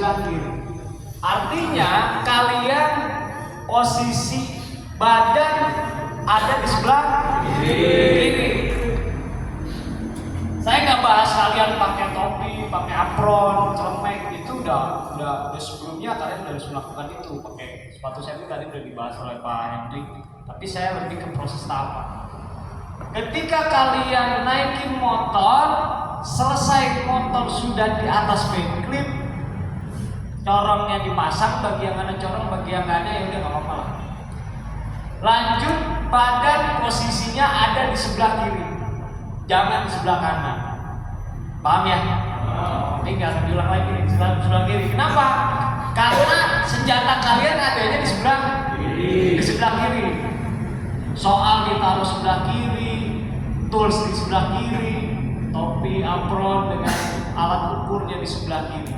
sebelah kiri. Artinya kalian posisi badan ada di sebelah kiri. Saya nggak bahas kalian pakai topi, pakai apron, celemek, itu udah sebelumnya kalian udah harus melakukan itu. Pakai sepatu safety tadi udah dibahas oleh Pak Hendrik. Tapi saya lebih ke proses tahapan. Ketika kalian naikin motor, selesai motor sudah di atas backlip, corongnya dipasang, bagi yang ada corong, bagi yang nggak ada ya udah nggak apa-apa lah. Lanjut, badan posisinya ada di sebelah kiri, jangan di sebelah kanan. Paham ya? Ini nggak akan diulang lagi nih, sebelah kiri. Kenapa? Karena senjata kalian adanya di sebelah kiri. Soal ditaruh sebelah kiri, tools di sebelah kiri, topi, apron dengan alat ukurnya di sebelah kiri.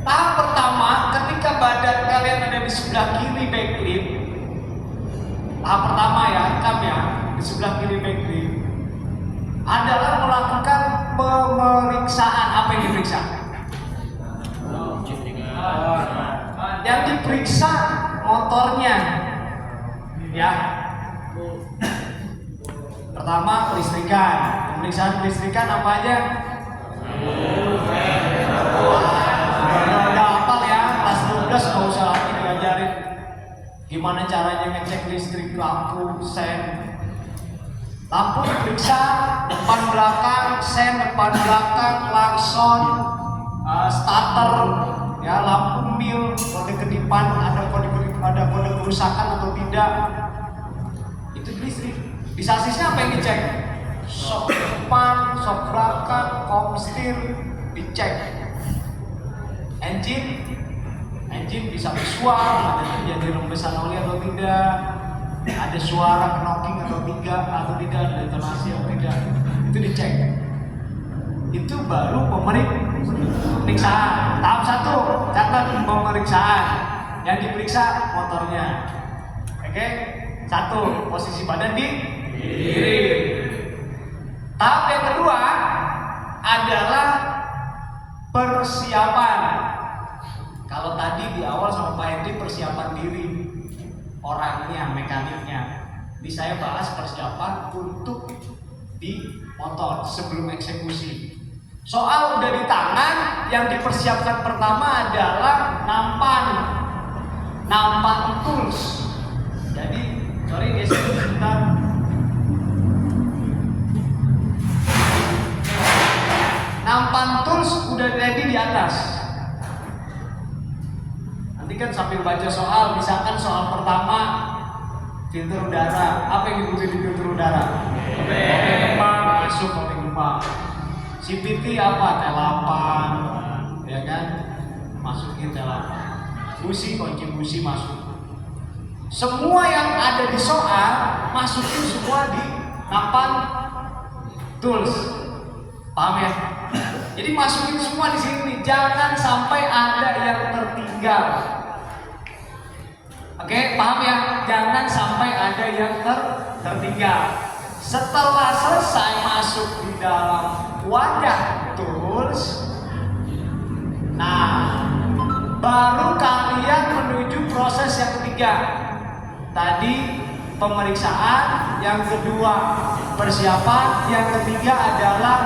Tahap pertama, ketika badan kalian ada di sebelah kiri backlip, tahap pertama ya, rekam ya, di sebelah kiri backlip, adalah melakukan pemeriksaan. Apa yang diperiksa? Yang diperiksa motornya, ya. Pertama kelistrikan. Pemeriksaan kelistrikan apa aja? Udah hafal ya, kelas 12 nggak usah lagi diajarin gimana caranya ngecek listrik lampu, sen. Lampu diperiksa depan belakang, sen depan belakang, klakson, starter, ya, lampu mil, kode kedipan, ada kode kerusakan atau tidak. Itu listrik. Di sasisnya apa yang dicek? Sok depan, sok belakang, komstir dicek. Engine bisa visual, ada terjadi rembesan oli atau tidak, ada suara knocking atau tidak, ada detonasi atau tidak, itu dicek. Itu baru pemeriksaan. Tahap 1, catat pemeriksaan. Yang diperiksa motornya. Oke? 1, posisi badan di kiri. Tahap yang kedua adalah persiapan. Kalau tadi di awal sama Pak Hendri persiapan diri, orangnya, mekaniknya. Ini saya bahas persiapan untuk di motor sebelum eksekusi. Soal udah di tangan, yang dipersiapkan pertama adalah nampan tools. Jadi, sorry guys, sebentar. Nampan tools udah ready di atas. Nanti kan sambil baca soal, misalkan soal pertama filter udara, apa yang dibutuhin di filter udara? Masuk kopi gempa. CPT apa? T8, ya kan? Masukin T8. Busi, kunci busi masuk. Semua yang ada di soal masukin semua di nampan tools. Paham ya? Jadi masukin semua di sini, jangan sampai ada yang tertinggal. Oke, paham ya? Jangan sampai ada yang tertinggal. Setelah selesai masuk di dalam wadah tools, nah, baru kalian menuju proses yang ketiga. Tadi pemeriksaan, yang kedua persiapan, yang ketiga adalah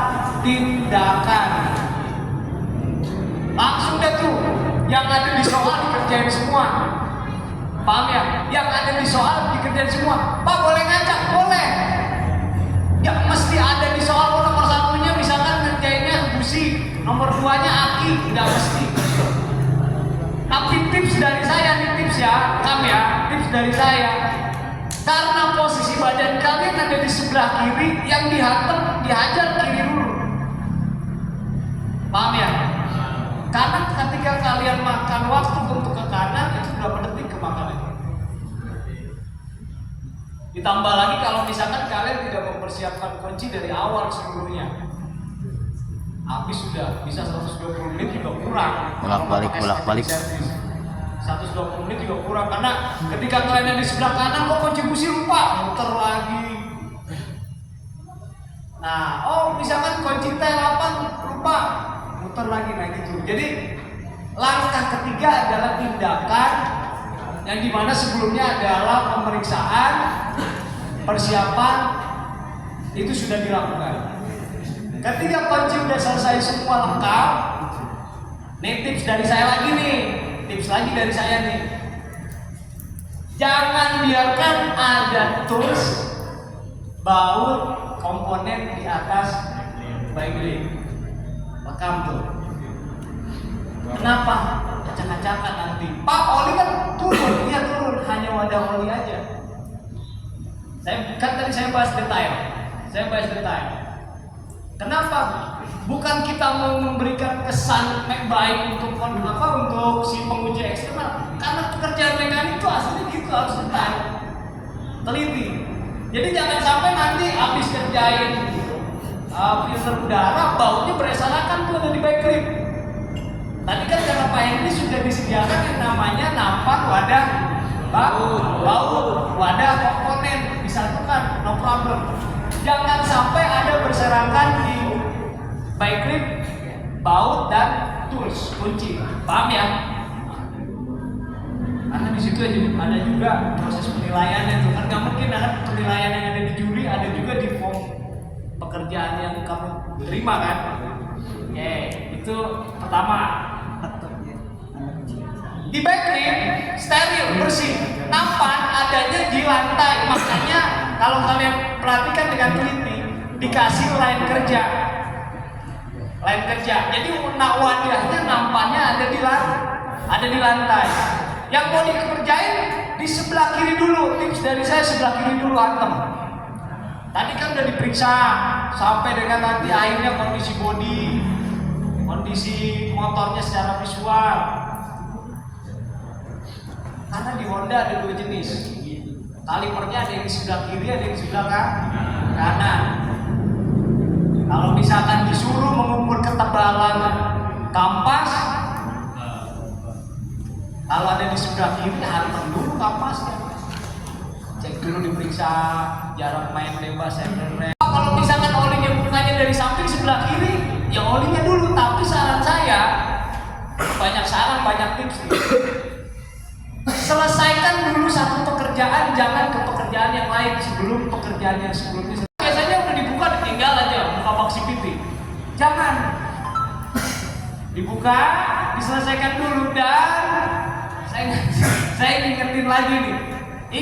tindakan. Langsung deh tuh, yang ada di soal dikerjain semua. Paham ya? Yang ada di soal dikerjain semua. Pak, boleh ngajak? Boleh. Ya mesti ada di soal. Nomor satunya misalkan ngerjainnya busi, nomor 2-nya aki, tidak mesti. Tapi tips dari saya, nih tips ya, tips dari saya. Karena posisi badan kalian ada di sebelah kiri, yang dihajar kiri dulu. Paham ya? Karena ketika kalian makan waktu untuk ke kanan, itu berapa detik ke makanan? Ditambah lagi kalau misalkan kalian tidak mempersiapkan kunci dari awal seluruhnya, habis sudah bisa 120 menit juga kurang. Bolak-balik. 120 menit juga kurang, karena ketika kalian yang di sebelah kanan kok kontribusi lupa, muter lagi. Nah, misalkan kunci T8 lupa, muter lagi, nah gitu. Jadi langkah ketiga adalah tindakan yang dimana sebelumnya adalah pemeriksaan, persiapan itu sudah dilakukan. Ketika kunci udah selesai semua lengkap, nih tips dari saya lagi nih, tips lagi dari saya nih. Jangan biarkan ada tools baut komponen di atas backlight. Rekam tuh. Kenapa? Acak-acakan nanti. Pak, oli kan turun, iya turun, hanya wadah oli aja. Tadi saya bahas detail. Kenapa? Bukan kita mau memberikan kesan baik untuk si penguji eksternal, karena pekerjaan mekanik itu aslinya gitu, harus detail, teliti. Jadi jangan sampai nanti habis kerjain filter udara, baunya berserakan tuh ada di backlight. Tadi kan karena Pak Henry sudah disediakan yang namanya nampan wadah baut, wadah komponen disatukan, no problem. Jangan sampai ada berserakan di backlight, baut dan tools kunci, paham ya? Karena di situ ada juga proses penilaian itu kan, nggak mungkin ada penilaian yang ada di juri, ada juga di form pekerjaan yang kamu terima kan? Oke, itu pertama. Di backlight steril, bersih, nampan adanya di lantai. Makanya kalau kalian perhatikan dengan teliti, dikasih line kerja. Jadi wadahnya nampannya ada di lantai. Yang mau dikerjain di sebelah kiri dulu. Tips dari saya, sebelah kiri dulu antem. Tadi kan udah diperiksa sampai dengan nanti akhirnya kondisi bodi, kondisi motornya secara visual. Karena di Honda ada dua jenis. Kalipernya ada yang di sebelah kiri, ada yang di sebelah kanan. Kalau misalkan disuruh mengukur ketebalan kampas, kalau ada di sebelah kiri, hantam dulu kampasnya. Cek dulu, diperiksa jarak main bebas, rem. Kalau misalkan olinya bukannya dari samping sebelah kiri, ya olinya dulu. Tapi saran saya, banyak tips nih. Selesaikan dulu satu pekerjaan, jangan ke pekerjaan yang lain sebelum pekerjaan yang sebelumnya. Biasanya udah dibuka, ditinggal aja, buka box CVT. Jangan dibuka, diselesaikan dulu. Dan saya ingetin lagi nih,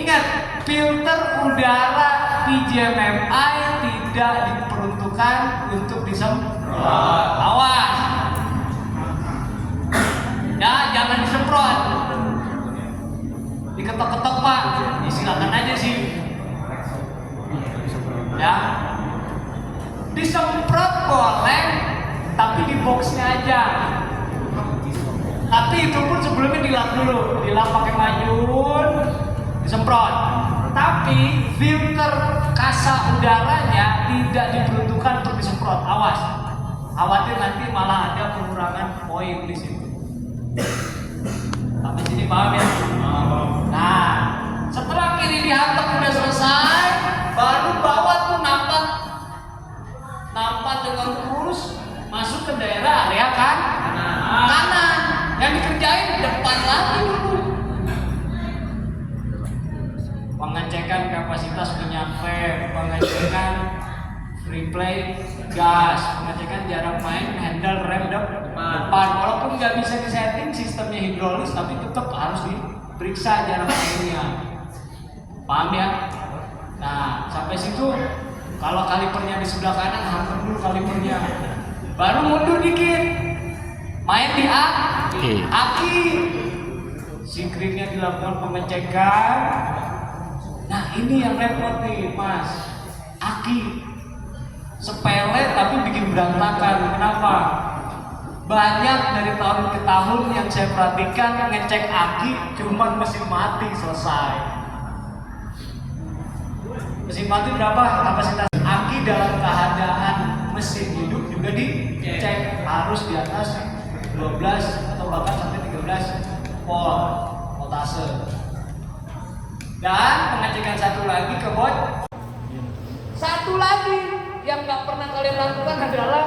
ingat, filter udara PJMMI tidak diperuntukkan untuk disemprot. Awas ya, jangan disemprot. Diketok-ketok Pak, ya silakan aja sih ya. Disemprot boleh, tapi di boxnya aja. Tapi itu pun sebelumnya dilap dulu, dilap pakai mayun, disemprot. Tapi filter kasa udaranya tidak diperuntukkan untuk disemprot. Awas, khawatir nanti malah ada pengurangan poin di situ. Sampai sini paham ya? Nah, setelah kiri dihantam udah selesai, baru bawah tuh nampak dengan lurus masuk ke daerah area kanan. Yang dikerjain depan lagi dulu. Pengecekan kapasitas minyak vape, pengecekan free play gas, pengecekan jarak main, handle rem depan. Walaupun nggak bisa disetting sistemnya hidrolis, tapi tetap harus diperiksa jarak mainnya. Paham ya? Nah, sampai situ kalau kalipernya di sebelah kanan, hantam dulu kalipernya. Baru mundur dikit, main di aki. Screennya dilakukan pengecekan. Nah, ini yang repot nih Mas, aki sepele tapi bikin berantakan. Kenapa? Banyak dari tahun ke tahun yang saya perhatikan ngecek aki cuma mesin mati selesai. Mesin mati berapa kapasitas? Aki dalam keadaan mesin hidup juga dicek, harus di atas 12 atau bahkan sampai 13 voltase. Dan pengecekan satu lagi ke satu lagi yang nggak pernah kalian lakukan adalah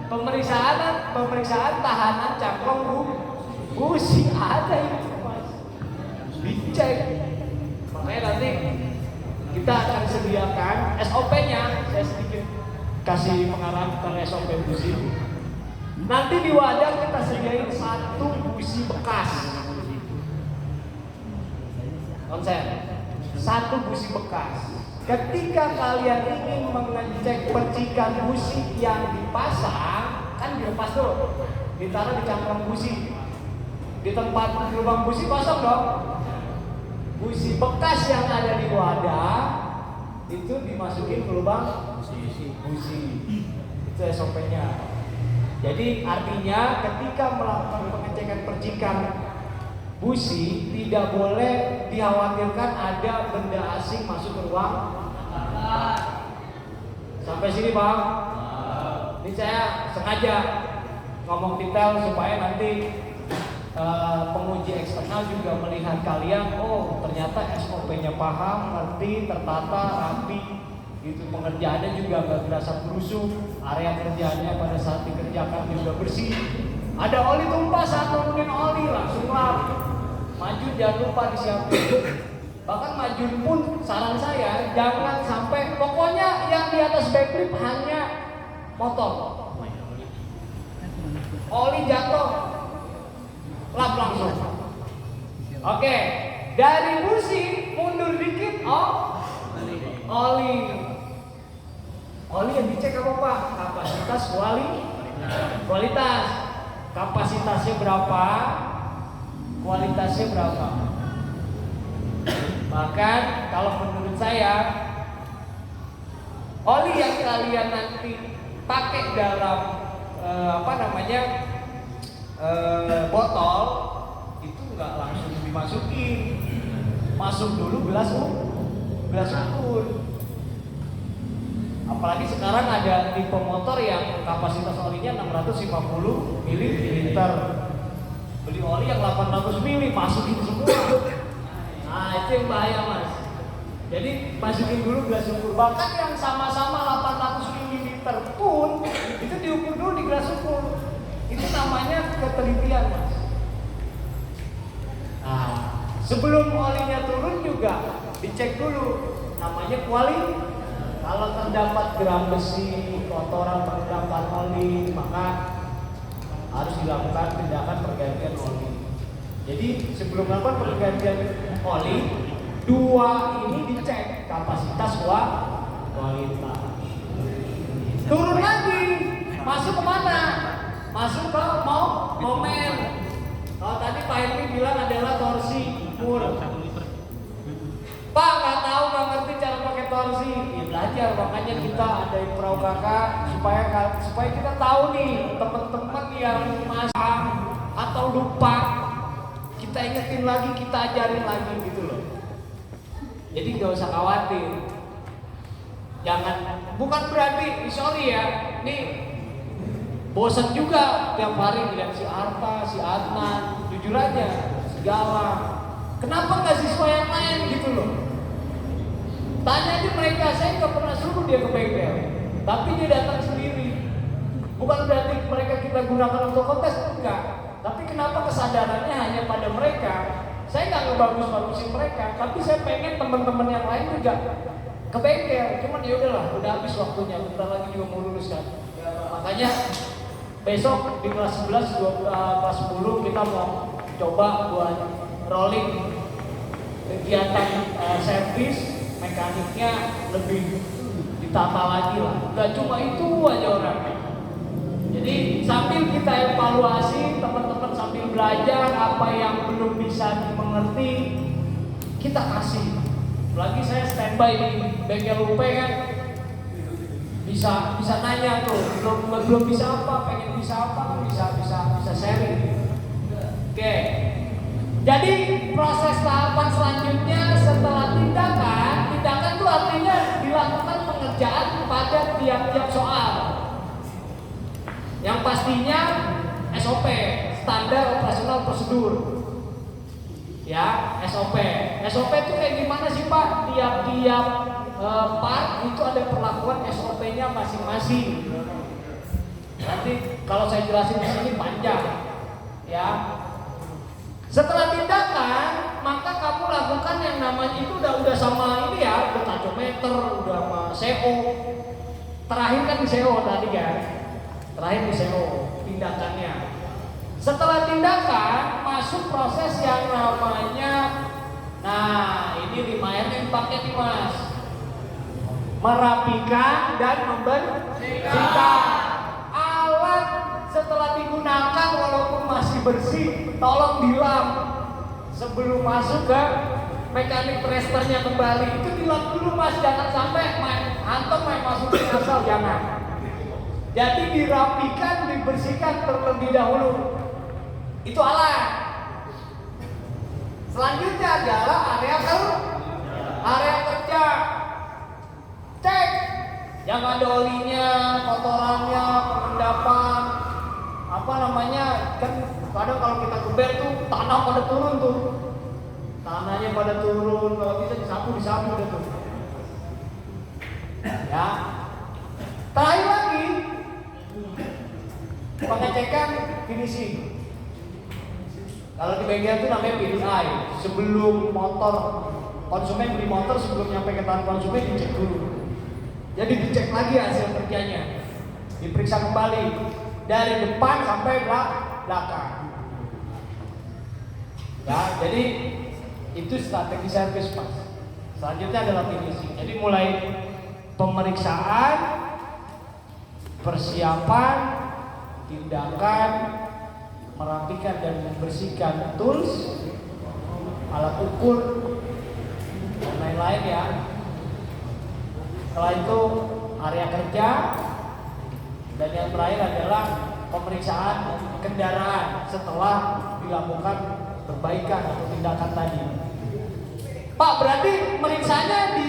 pemeriksaan tahanan cangkong busi ada itu Mas, dicek. Makanya nanti kita akan sediakan SOP-nya, saya sedikit kasih pengarahan tentang SOP busi. Nanti di wadah kita sediain 1 busi bekas. Konsen, 1 busi bekas. Ketika kalian ingin mengecek percikan busi yang dipasang, kan dilepas tuh, ditaruh di cangkang busi. Di tempat lubang busi kosong dong. Busi bekas yang ada di wadah itu dimasukin ke lubang busi. Itu SOP-nya. Jadi artinya ketika melakukan pengecekan percikan busi tidak boleh dikhawatirkan ada benda asing masuk ke ruang. Sampai sini Bang. Ini saya sengaja ngomong detail supaya nanti penguji eksternal juga melihat kalian, oh ternyata SOP-nya paham, ngerti, tertata, rapi. Itu pengerjaannya juga nggak berasa berusuk, area kerjanya pada saat dikerjakan juga bersih. Ada oli tumpah, saat nurunin oli langsung lap. Maju jangan lupa disiapin. Bahkan maju pun saran saya jangan sampai, pokoknya yang di atas backflip hanya motor. Oli jatuh, lap langsung. Oke, dari busi mundur dikit, oli. Oli yang dicek apa Pak? Kapasitas kualitas. Kapasitasnya berapa? Kualitasnya berapa? Bahkan kalau menurut saya, oli yang kalian nanti pakai dalam botol itu nggak langsung dimasukin, masuk dulu gelas ukur. Apalagi sekarang ada tipe motor yang kapasitas olinya 650 ml. Beli oli yang 800 ml masukin semua. Nah itu yang bahaya Mas. Jadi masukin dulu gelas ukur. Bahkan yang sama-sama 800 ml pun itu diukur dulu di gelas ukur. Itu namanya ketelitian Mas. Nah sebelum olinya turun juga dicek dulu, namanya kualitas. Kalau terdapat gram besi, kotoran pergerakan oli, maka harus dilakukan tindakan pergantian oli. Jadi sebelum melakukan pergantian oli, 2 ini dicek kapasitas kualitas. Turun lagi, masuk kemana? Masuk ke momen. Kalau tadi Pak Henry bilang adalah torsi ukur. Pak nggak tahu, nggak ngerti cara pakai torsi, ya belajar. Makanya kita ada Pro Kakak supaya kita tahu nih teman-teman yang masih atau lupa, kita ingetin lagi, kita ajarin lagi gitu loh. Jadi nggak usah khawatir. Jangan, bukan berarti, sorry ya, nih bosan juga tiap hari lihat si Arta, si Adnan, jujur aja, segala. Kenapa nggak siswa yang lain gitu loh? Tanya aja mereka, saya nggak pernah suruh dia ke bengkel, tapi dia datang sendiri. Bukan berarti mereka kita gunakan untuk kontes, enggak. Tapi kenapa kesadarannya hanya pada mereka? Saya nggak ngebagus-bagusin mereka, tapi saya pengen teman-teman yang lain juga ke bengkel. Cuman ya udahlah, udah habis waktunya, bentar lagi juga mau lulus kan. Makanya besok di kelas 11, kelas 10 kita mau coba buat rolling kegiatan servis. Mekaniknya lebih ditata lagi lah, nggak cuma itu aja orangnya. Jadi sambil kita evaluasi, teman-teman sambil belajar apa yang belum bisa dimengerti, kita kasih. Lagi saya standby di bengkel UP kan, bisa nanya tuh, belum bisa apa, pengen bisa apa, kan bisa sharing. Oke. Jadi proses tahapan selanjutnya setelah tindakan itu artinya dilakukan pengerjaan pada tiap-tiap soal. Yang pastinya SOP, standar operasional prosedur. Ya, SOP. SOP itu kayak gimana sih Pak? Tiap-tiap part itu ada perlakuan SOP-nya masing-masing. Nanti kalau saya jelasin di sini panjang, ya. Setelah tindakan, maka kamu lakukan yang namanya itu udah sama ini ya, udah tachometer, udah sama CO. Terakhir kan di CO tadi kan, terakhir di CO tindakannya. Setelah tindakan, masuk proses yang namanya, nah ini 5M yang dipakai nih Mas, merapikan dan membersihkan. Alat setelah digunakan walaupun masih bersih, tolong dilap sebelum masuk ke mekanik tresternya kembali. Itu dilap dulu Mas, jangan sampai hantam masukin asal, jangan. Jadi dirapikan, dibersihkan terlebih dahulu. Itu alat. Selanjutnya adalah area kerja. Cek yang ada olinya, kotorannya, pengendapan, apa namanya, kan kadang kalau kita geber tuh tanah pada turun tuh, tanahnya pada turun, kalau bisa disapu udah tuh. Ya. Terakhir lagi pengecekan finishing. Kalau di bengkel itu namanya PDI. Sebelum motor konsumen beli motor, sebelum nyampe ke tangan konsumen dicek dulu. Jadi dicek lagi hasil kerjanya, diperiksa kembali dari depan sampai belakang. Ya, jadi itu strategi servis Mas. Selanjutnya adalah finishing. Jadi mulai pemeriksaan, persiapan, tindakan, merapikan dan membersihkan tools, alat ukur, dan lain-lain ya. Setelah itu area kerja, dan yang terakhir adalah pemeriksaan kendaraan setelah dilakukan perbaikan atau tindakan tadi. Pak, berarti meriksanya di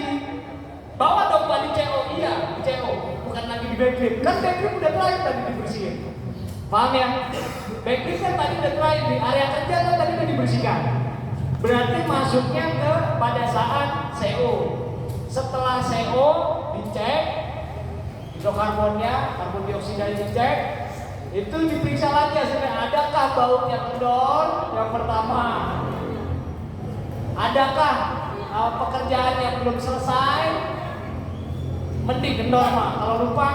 bawah dong Pak, di CO? Iya, di CO, bukan lagi di backlip. Kan backlip udah terakhir tadi dibersihin. Paham ya? Backlip kan tadi udah terakhir, di area kerja kan tadi udah dibersihkan. Berarti masuknya ke pada saat CO. Setelah CO dicek, hidrokarbonnya, karbon dioksida dicek, itu diperiksa lagi hasilnya. Adakah bautnya kendor? Yang pertama, adakah pekerjaan yang belum selesai? Mending kendor mah. Kalau lupa,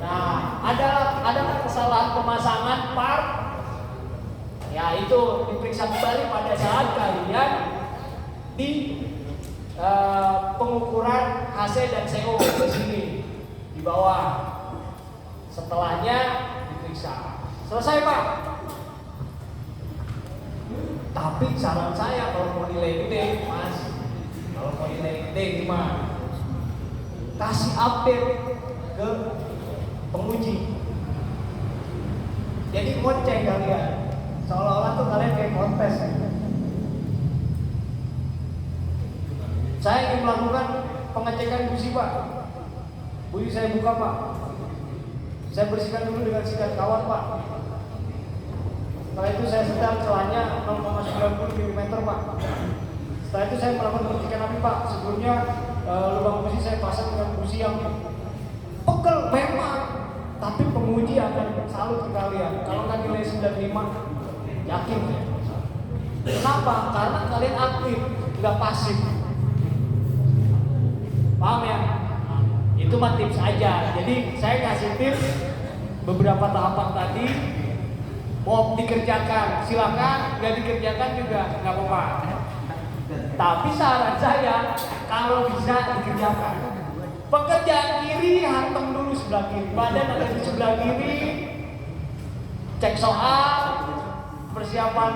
nah ada kesalahan pemasangan part, ya itu diperiksa kembali pada saat kalian di pengukuran HC dan CO di sini di bawah. Setelahnya diperiksa. Selesai Pak. Tapi saran saya kalau mau nilai gede Mas, kalau mau nilai gede gimana? Kasih update ke penguji. Jadi ngoceh kalian, seolah-olah tuh kalian kayak kontes. Saya ingin melakukan pengecekan busi Pak. Busi saya buka Pak. Saya bersihkan dulu dengan sikat kawat Pak. Setelah itu saya sedang celahnya 0,90 mm Pak. Setelah itu saya melakukan pengecekan api Pak. Sebelumnya lubang busi saya pasang dengan busi yang pegel memang, tapi penguji akan salut ke kalian. Kalau nggak nilai 95, yakin ya. Kenapa? Karena kalian aktif, nggak pasif. Paham ya? Itu mah tips aja. Jadi saya kasih tips beberapa tahapan tadi. Mau dikerjakan, silakan. Nggak dikerjakan juga nggak apa-apa. Tapi saran saya, kalau bisa dikerjakan. Pekerjaan kiri hantam dulu sebelah kiri. Badan ada di sebelah kiri. Cek soal, persiapan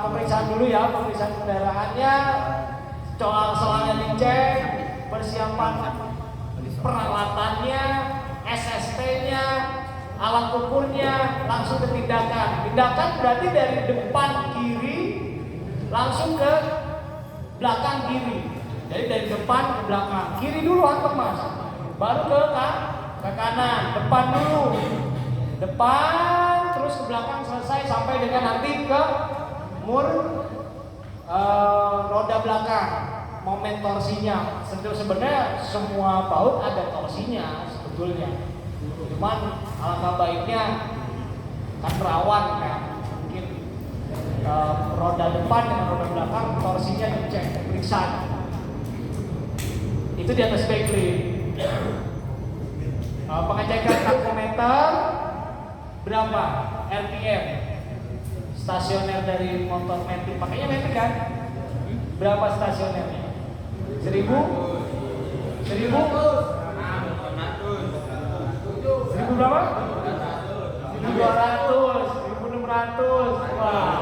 pemeriksaan dulu ya, pemeriksaan kendaraannya. Soalnya dicek, persiapan peralatannya, SST-nya, alat ukurnya, langsung ke tindakan. Tindakan berarti dari depan kiri langsung ke belakang kiri. Jadi dari depan ke belakang. Kiri dulu hantam Mas, baru ke kanan. Depan dulu, depan terus ke belakang, selesai sampai dengan nanti ke mur roda belakang. Momen torsinya, sebenarnya semua baut ada torsinya sebetulnya. Cuman alangkah baiknya kan rawan kan, mungkin roda depan dengan roda belakang torsinya dicek, periksa. Itu di atas backlift. Pengecekan tachometer berapa RPM stasioner dari motor metik, pakainya metik kan? Berapa stasionernya? 1000 berapa? 1200, 1600. Wah,